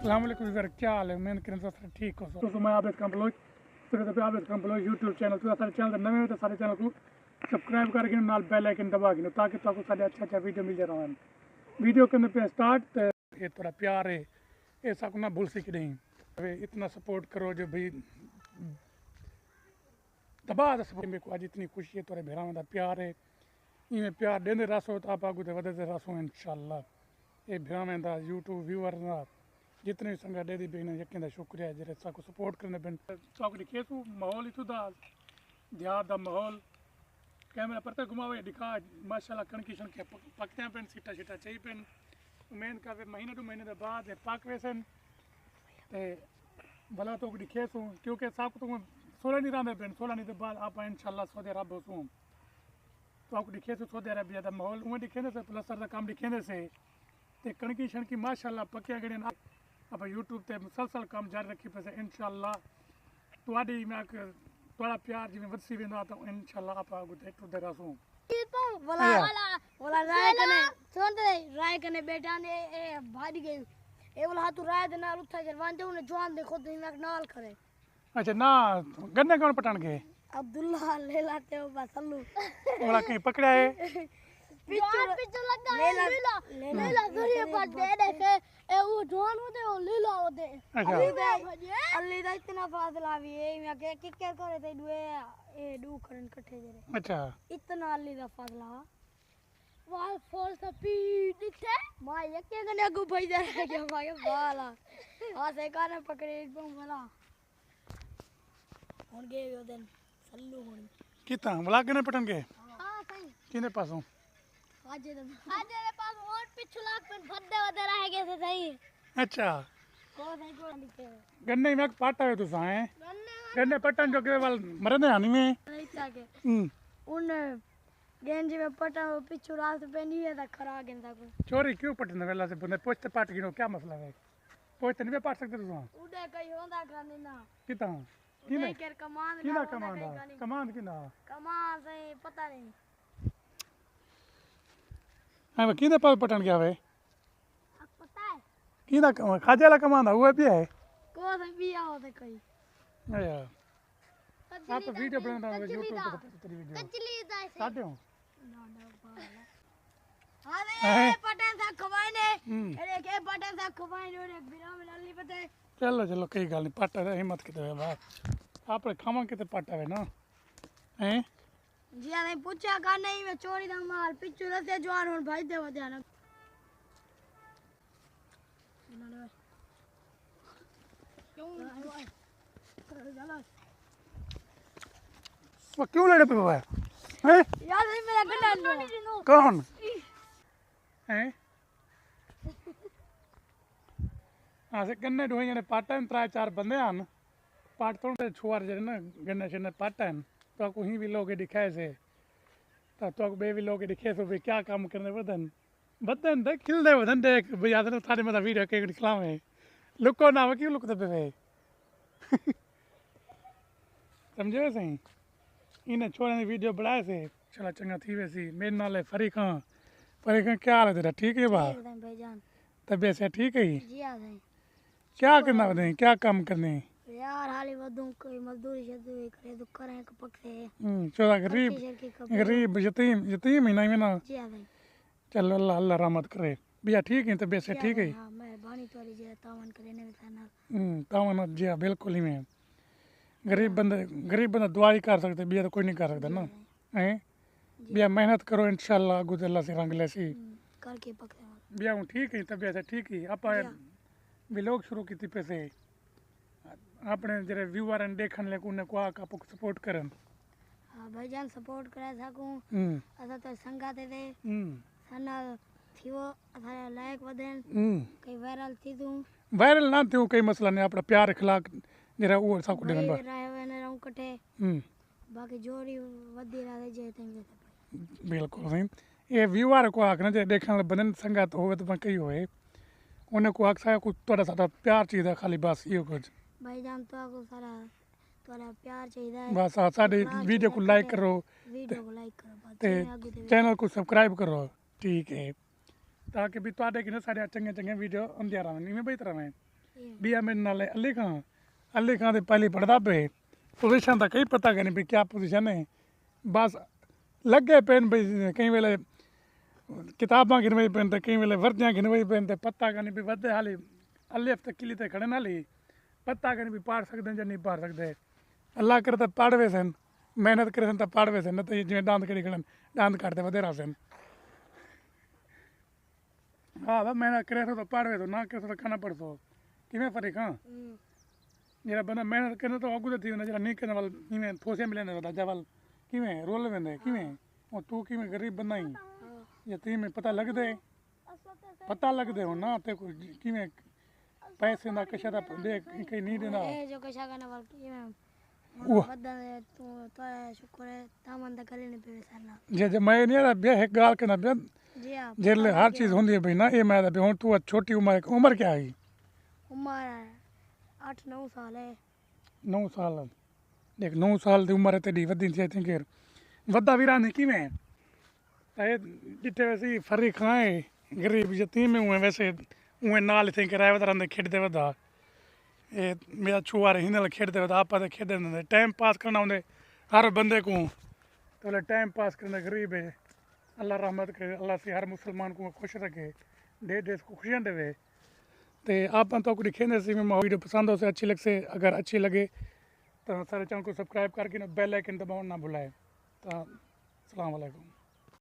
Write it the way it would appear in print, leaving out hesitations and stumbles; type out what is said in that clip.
अस्सलाम वालेकुम व्यूअर, क्या हाल है? उम्मीद करें तो ठीक हो। दोस्तों मैं आबिद कंपलोज आबिद कंपलोज यूट्यूब चैनल तो सारे चैनल नवे हो तो सारे चैनल को सब्सक्राइब करके नाल बेल आइकन दबा के ताकि आपको सारे अच्छा वीडियो मिल जाए। वीडियो के अंदर पे स्टार्ट ये थोड़ा प्यार है ऐसा को ना भूल सी कि नहीं इतना सपोर्ट करो जो भाई दबा सपोर्ट मेरे को आज इतनी खुशी है थोड़े भेरा में प्यार है इवें प्यार देंदे रसो तो आप आगू वधदे रसो इंशाल्लाह। ये भेरा में यूट्यूब व्यूअर जितने भी संगा दे दी बेन यकीन शुक्रिया जरे साको सपोर्ट करने बेन साको दिखेसु माहौल इतु दा देहात दा माहौल कैमरा पर घुमावे दिखा माशाल्लाह कणकी शणके पकते पेन सीटा सीटा चाहिए पेन उम्मीद का महीने टू महीने बाद पाक वैसन ते भला तो दिखेसु क्योंकि साको तो 16 नहीं रहा पेन 16 नहीं तो बाद आप इंशाल्लाह सऊदी अरब होसु तो आपको दिखेसु सऊदी अरबिया दा माहौल उमें दिखेंदे से प्लस दा काम दिखेंदे से ते कणकी शणकी माशाल्लाह पक्के गड़े आप यूट्यूब ते मुसलसल काम जारी रखी पैसे इंशाल्लाह तुआडी मैं थोड़ा प्यार जिमें वसी वेंदा तो इंशाल्लाह आप आगू देखते रहो बोला राय कने बेटा ने ए भाग गई ए बोला तू राय दे नाल उठा के वांदे उन्हें जवान देखो तो मैं नाल करे। अच्छा ना गन्ने कौन पटान के अब्दुल्ला ले लाते हो बस अल्लू बोला कहीं पकड़ा है पिक्चर लगा लीला जरिए पर दे देखे ए वो जवान होते हो लीला होते अल्ली दा इतना फासला भी है मैं के किकर करे ते दुए ए दू करन कट्ठे जरे अच्छा इतना अल्ली दा फासला वाल फॉल सा पी दिखे मां यके कने अगु भाई जा गया मां बाला आ से काने पकड़े एकदम वाला और गए वो दिन सल्लू हुन कितना बोला कने पटन के हां सही किने पासों आज रे पास और पिछु लाख पे भद्दे वदे रह गए थे सही। अच्छा को नहीं को दिखे गन्ने में पाटा है तुसा है गन्ने पटन जो के वाल मरने आनी में नहीं ताके उन गेंजी में पटा पिछु रात पे नहीं है खरा गेंदा को चोरी क्यों पटने वेला से बंदे पोछते पाट गिनो क्या मसला है पोछते नहीं पाट सकते तुसा उड़े कई होंदा खाने ना कितना किने कर कमान किना कमान किना कमान सही पता नहीं हां किने पास पटन गया वे अब पता है किना खाजेला कमांदा हुआ भी है को से भी आओ ते कोई अया आप वीडियो बना रहे हो यूट्यूब पे तेरी वीडियो कचली दाई से काटो ना अरे पटन सा खवाने अरे के पटन सा खवाने और एक बिना में लल्ली पता है चलो चलो कई गल नहीं पाटा हिम्मत के दे बात आप खावा के पाटा है ना हैं जी नहीं पूछा का नहीं मैं चोरी दा माल पिछु रसे जवान और भाई दे ध्यान वो क्यों लड़े पे बाबा हैं यार नहीं मेरा गन्ना कौन हैं हां से गन्ने ढोई जने पाटा न 3-4 बंदे आन पाट तो छुआर जने ना गन्ने छने पाटा न तो को ही भी लोग दिखाए से तो बे भी लोग दिखे तो भी क्या काम करने बदन बदन देख खिल दे बदन देख भाई याद ना थारे में वीडियो के दिखलावे लुको ना क्यों लुकते पे वे समझे सही इने छोरे ने वीडियो बनाए से चला चंगा थी वैसी मेरे नाल फरीका क्या हाल है तेरा ठीक है बा भाईजान तबीयत से ठीक है जी आ गए क्या करना बदे क्या काम करने यार हाली वदू कोई मजदूरी शदूरी करे तो करें के पक्के चोरा गरीब यतीम ही नहीं ना जी आ गए चलो अल्लाह अल्लाह रहमत करे भैया ठीक है तबीयत से ठीक है हां मेहरबानी तोरी जे तावन करे ने थाना तावन जी बिल्कुल ही में गरीब बंदा दुआ ही कर सकते भैया तो कोई नहीं कर सकता ना हैं भैया मेहनत करो इंशाल्लाह आगू अल्लाह से रंग लेसी करके पक्के भैया हूँ ठीक है तबीयत से ठीक है आप व्लॉग शुरू की पैसे अपने जरे व्यूअर देखने ले को आपको सपोर्ट करन हां भाईजान सपोर्ट करे सकूं असा तो संगा दे दे सना थियो अथा लाइक वदेन कई वायरल थी दूं वायरल ना थियो कई मसला नहीं अपना प्यार अखलाक जरा वो साको देन बा रहे ने रहूं कटे बाकी जोड़ी वदी रहा जे तंगे बिल्कुल सही ये व्यूअर को आखना जे देखने ले बंदन संगा तो होवे तो कई होए उन्हें को आखसा को तोड़ा सारा प्यार चाहिए खाली बस ये कुछ भाईजान तो आपको सारा तोरा प्यार चाहिए बस साडे वीडियो को लाइक करो चैनल को सब्सक्राइब करो ठीक है ताकि भी तुहाडे कि ना सारे चंगे चंगे वीडियो आंदे रहन इवें बेहतर रहे 20 मिनट नाले अली खां ते पहली पढ़दा पे पोजीशन दा कई पता करनी भी क्या पोजीशन है बस लगे पेन भी कई वेले किताबां गिनवाई पेन ते कई वेले वर्दियां गिनवाई पेन ते पता करनी भी वधे हाली अलिफ ते किली ते खड़े नाली पता करनी भी पढ़ सकदे या नहीं पढ़ सकदे अल्लाह करे तो पढ़ वे सन मेहनत करे सन तो पढ़ वे सन न तो जिवें दांद कड़ी खड़न दांद काटते वधेरा सन हाँ बस मेहनत करे तो पढ़ वे तो ना करे तो खाना पढ़ सो किवें फर्क हाँ जरा बंदा मेहनत करे तो अगू थी वञे जरा नहीं करने वाल इवें ठोसे मिलने वाला जवल किवें रोल वेंदे किवें और तू किवें गरीब बंदा ही या ती में पता लगदे हो ना ते कोई किवें पैसे ना कशा दा दे कहीं नहीं देना ए जो कशा करने वाल किवें वो बदा तू तो शुक्र है तामन दा करे नहीं पे सरना जे मैं नहीं बे एक गाल के ना बे जी आप जेले हर चीज होंदी है भाई ना ये मैं हुन तू छोटी उम्र क्या है उम्र 8-9 साल है 9 साल देख 9 साल की उम्र है तेरी वधी थी थिंक वदा वीरा ने किवें ए जिथे वैसे फर्क खाए गरीब यतीम में हुए वैसे उहे नाल थिंक राय वदा रंदे खेडदे वदा ए मेरा छुआ रही नाल खेडदे वदा आपा ते खेडदे ने टाइम पास करना होंदे हर बंदे को तो टाइम पास करना गरीब है अल्लाह रहमत करे अल्लाह से हर मुसलमान को खुश रखे देश को खुशियाँ देवे तो आप तो कुछ खेने से वीडियो पसंद हो से अच्छी लगे अगर अच्छी लगे तो सारे चैनल को सब्सक्राइब करके बेल आइकन दबाना ना भुलाए तो अस्सलाम वालेकुम।